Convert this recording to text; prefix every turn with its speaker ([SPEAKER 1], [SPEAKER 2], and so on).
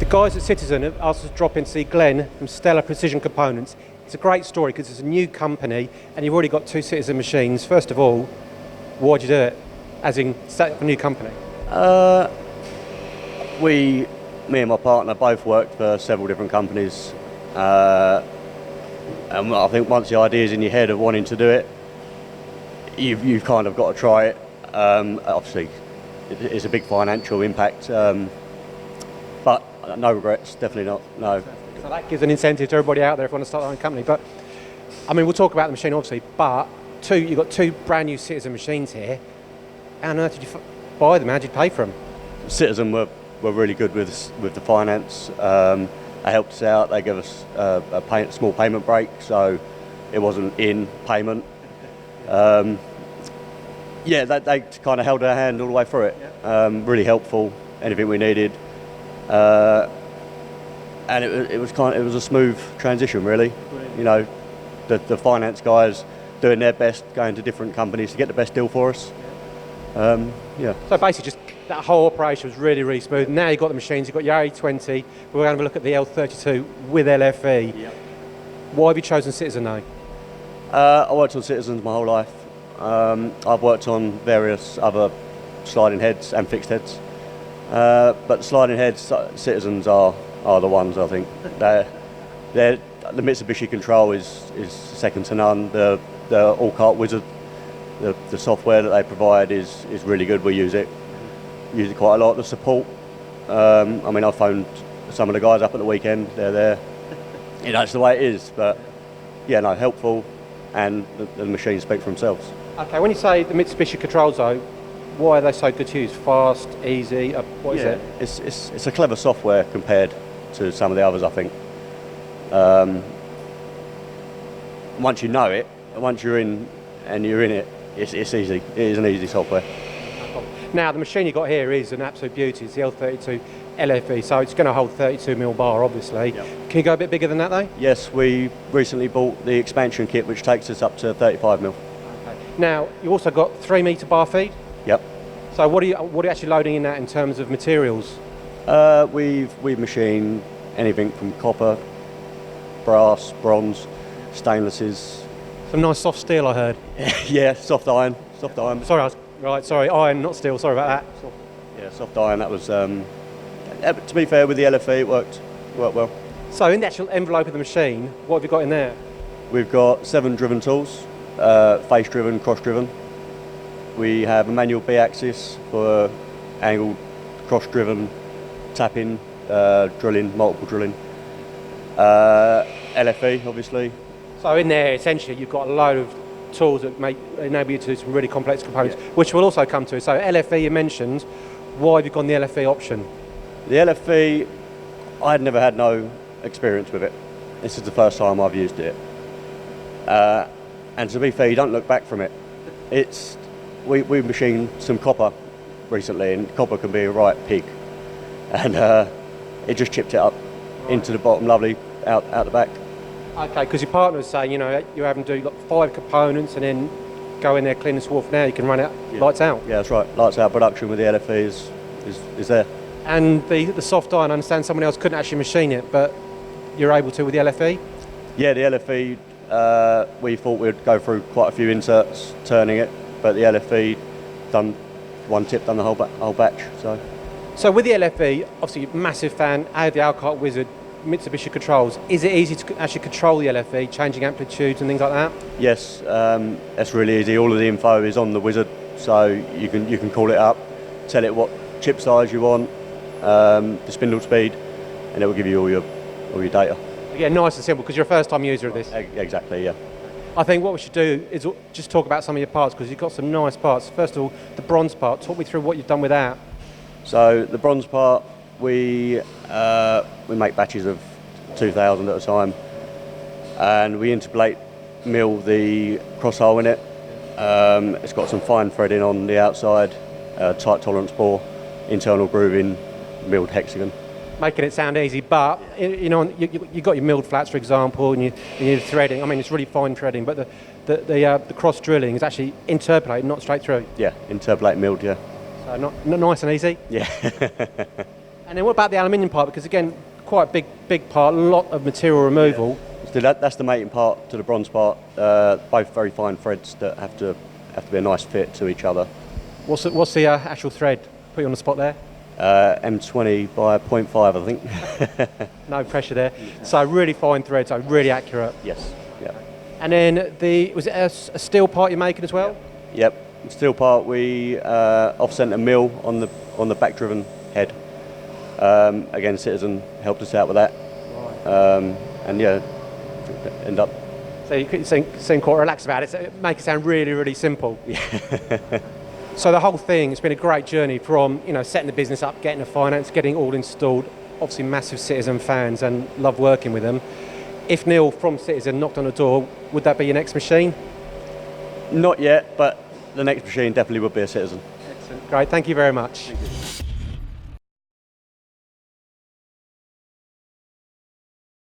[SPEAKER 1] The guys at Citizen have asked us to drop in to see Glenn from Stellar Precision Components. It's a great story because it's a new company and you've already got 2 Citizen machines. First of all, why'd you do it? As in, set up a new company?
[SPEAKER 2] Me and my partner both worked for several different companies. And I think once the idea's in your head of wanting to do it, you've kind of got to try it. Obviously, it's a big financial impact, but no regrets, definitely not, no.
[SPEAKER 1] So that gives an incentive to everybody out there if you want to start their own company. But, I mean, we'll talk about the machine obviously, but you've got 2 brand new Citizen machines here. How on earth did you buy them? How did you pay for them?
[SPEAKER 2] Citizen were really good with the finance. They helped us out. They gave us a small payment break, so it wasn't in payment. Yeah, they kind of held our hand all the way through it. Yeah. Really helpful. Anything we needed, and it was a smooth transition, really. Brilliant. You know, the finance guys doing their best, going to different companies to get the best deal for us. Yeah. So
[SPEAKER 1] basically, just that whole operation was really, really smooth. Now you've got the machines. You've got your A20. We're going to have a look at the L32 with LFV. Yep. Why have you chosen Citizen now?
[SPEAKER 2] I worked on Citizens my whole life. I've worked on various other sliding heads and fixed heads, but the sliding heads, Citizens are the ones, I think. The Mitsubishi control is second to none. The All-Cart Wizard, the software that they provide is really good. We use it quite a lot. The support, I mean, I phoned some of the guys up at the weekend. They're there. You know, it's the way it is. But yeah, no, helpful, and the machines speak for themselves.
[SPEAKER 1] Okay, when you say the Mitsubishi controls, though, why are they so good to use? Fast, easy. What is it?
[SPEAKER 2] It's a clever software compared to some of the others, I think. Once you know it, once you're in it, it's easy. It is an easy software.
[SPEAKER 1] Now, the machine you got here is an absolute beauty. It's the L32 LFV, so it's going to hold 32mm bar, obviously. Yep. Can you go a bit bigger than that, though?
[SPEAKER 2] Yes, we recently bought the expansion kit, which takes us up to 35mm.
[SPEAKER 1] Okay. Now, you also got 3 metre bar feed.
[SPEAKER 2] Yep.
[SPEAKER 1] So what are you actually loading in that in terms of materials?
[SPEAKER 2] We've machined anything from copper, brass, bronze, stainlesses.
[SPEAKER 1] Some nice soft steel, I heard.
[SPEAKER 2] Yeah, soft iron. Soft iron.
[SPEAKER 1] Sorry, iron, not steel. Sorry about that.
[SPEAKER 2] Yeah, soft iron. That was. To be fair, with the LFV, it worked well.
[SPEAKER 1] So in the actual envelope of the machine, what have you got in there?
[SPEAKER 2] We've got 7 driven tools, face-driven, cross-driven. We have a manual B-axis for angled, cross-driven, tapping, drilling, multiple drilling. LFV, obviously.
[SPEAKER 1] So in there, essentially, you've got a load of tools that enable you to do some really complex components, which we'll also come to. So LFV, you mentioned. Why have you gone the LFV option?
[SPEAKER 2] The LFV, I had never had no experience with it. This is the first time I've used it. And to be fair, you don't look back from it. We machined some copper recently, and copper can be a right pig. And it just chipped it up into the bottom, lovely, out the back. Okay,
[SPEAKER 1] because your partner was saying, you know, you're having to do like 5 components and then go in there, clean the swarf. Now you can run it lights out.
[SPEAKER 2] Yeah, that's right. Lights out production with the LFV is there.
[SPEAKER 1] And the soft iron, I understand someone else couldn't actually machine it, but you're able to with the LFV?
[SPEAKER 2] Yeah, the LFV, we thought we'd go through quite a few inserts turning it, but the LFV done the whole batch.
[SPEAKER 1] So with the LFV, obviously massive fan, I have the All-Cart Wizard, Mitsubishi controls. Is it easy to actually control the LFV, changing amplitudes and things like that?
[SPEAKER 2] Yes, that's really easy. All of the info is on the Wizard, so you can call it up, tell it what chip size you want, the spindle speed, and it will give you all your data.
[SPEAKER 1] Yeah, nice and simple, because you're a first-time user of this.
[SPEAKER 2] Exactly, yeah.
[SPEAKER 1] I think what we should do is just talk about some of your parts, because you've got some nice parts. First of all, the bronze part. Talk me through what you've done with that.
[SPEAKER 2] So the bronze part, we make batches of 2,000 at a time, and we interplate mill the crosshole in it. It's got some fine threading on the outside, tight tolerance bore, internal grooving, milled hexagon.
[SPEAKER 1] Making it sound easy, but you know, you got your milled flats, for example, and you're threading. I mean, it's really fine threading, but the cross drilling is actually interpolated, not straight through.
[SPEAKER 2] Yeah, interpolate milled, yeah.
[SPEAKER 1] So not nice and easy.
[SPEAKER 2] Yeah.
[SPEAKER 1] And then what about the aluminium part? Because again, quite a big part, a lot of material removal.
[SPEAKER 2] So that's the mating part to the bronze part. Both very fine threads that have to be a nice fit to each other.
[SPEAKER 1] What's the actual thread? Put you on the spot there.
[SPEAKER 2] M20 by 0.5, I think.
[SPEAKER 1] No pressure there. So really fine threads, so really accurate.
[SPEAKER 2] Yes. Yeah.
[SPEAKER 1] And then was it a steel part you're making as well?
[SPEAKER 2] Yep. Steel part, we off-centre mill on the back-driven head. Again, Citizen helped us out with that.
[SPEAKER 1] Right.
[SPEAKER 2] And yeah, end up.
[SPEAKER 1] So you could seem quite relaxed about it. So it make it sound really, really simple. So the whole thing, it's been a great journey from setting the business up, getting the finance, getting it all installed. Obviously, massive Citizen fans and love working with them. If Neil from Citizen knocked on the door, would that be your next machine?
[SPEAKER 2] Not yet, but the next machine definitely would be a Citizen.
[SPEAKER 1] Excellent. Great. Thank you very much.
[SPEAKER 2] Thank you.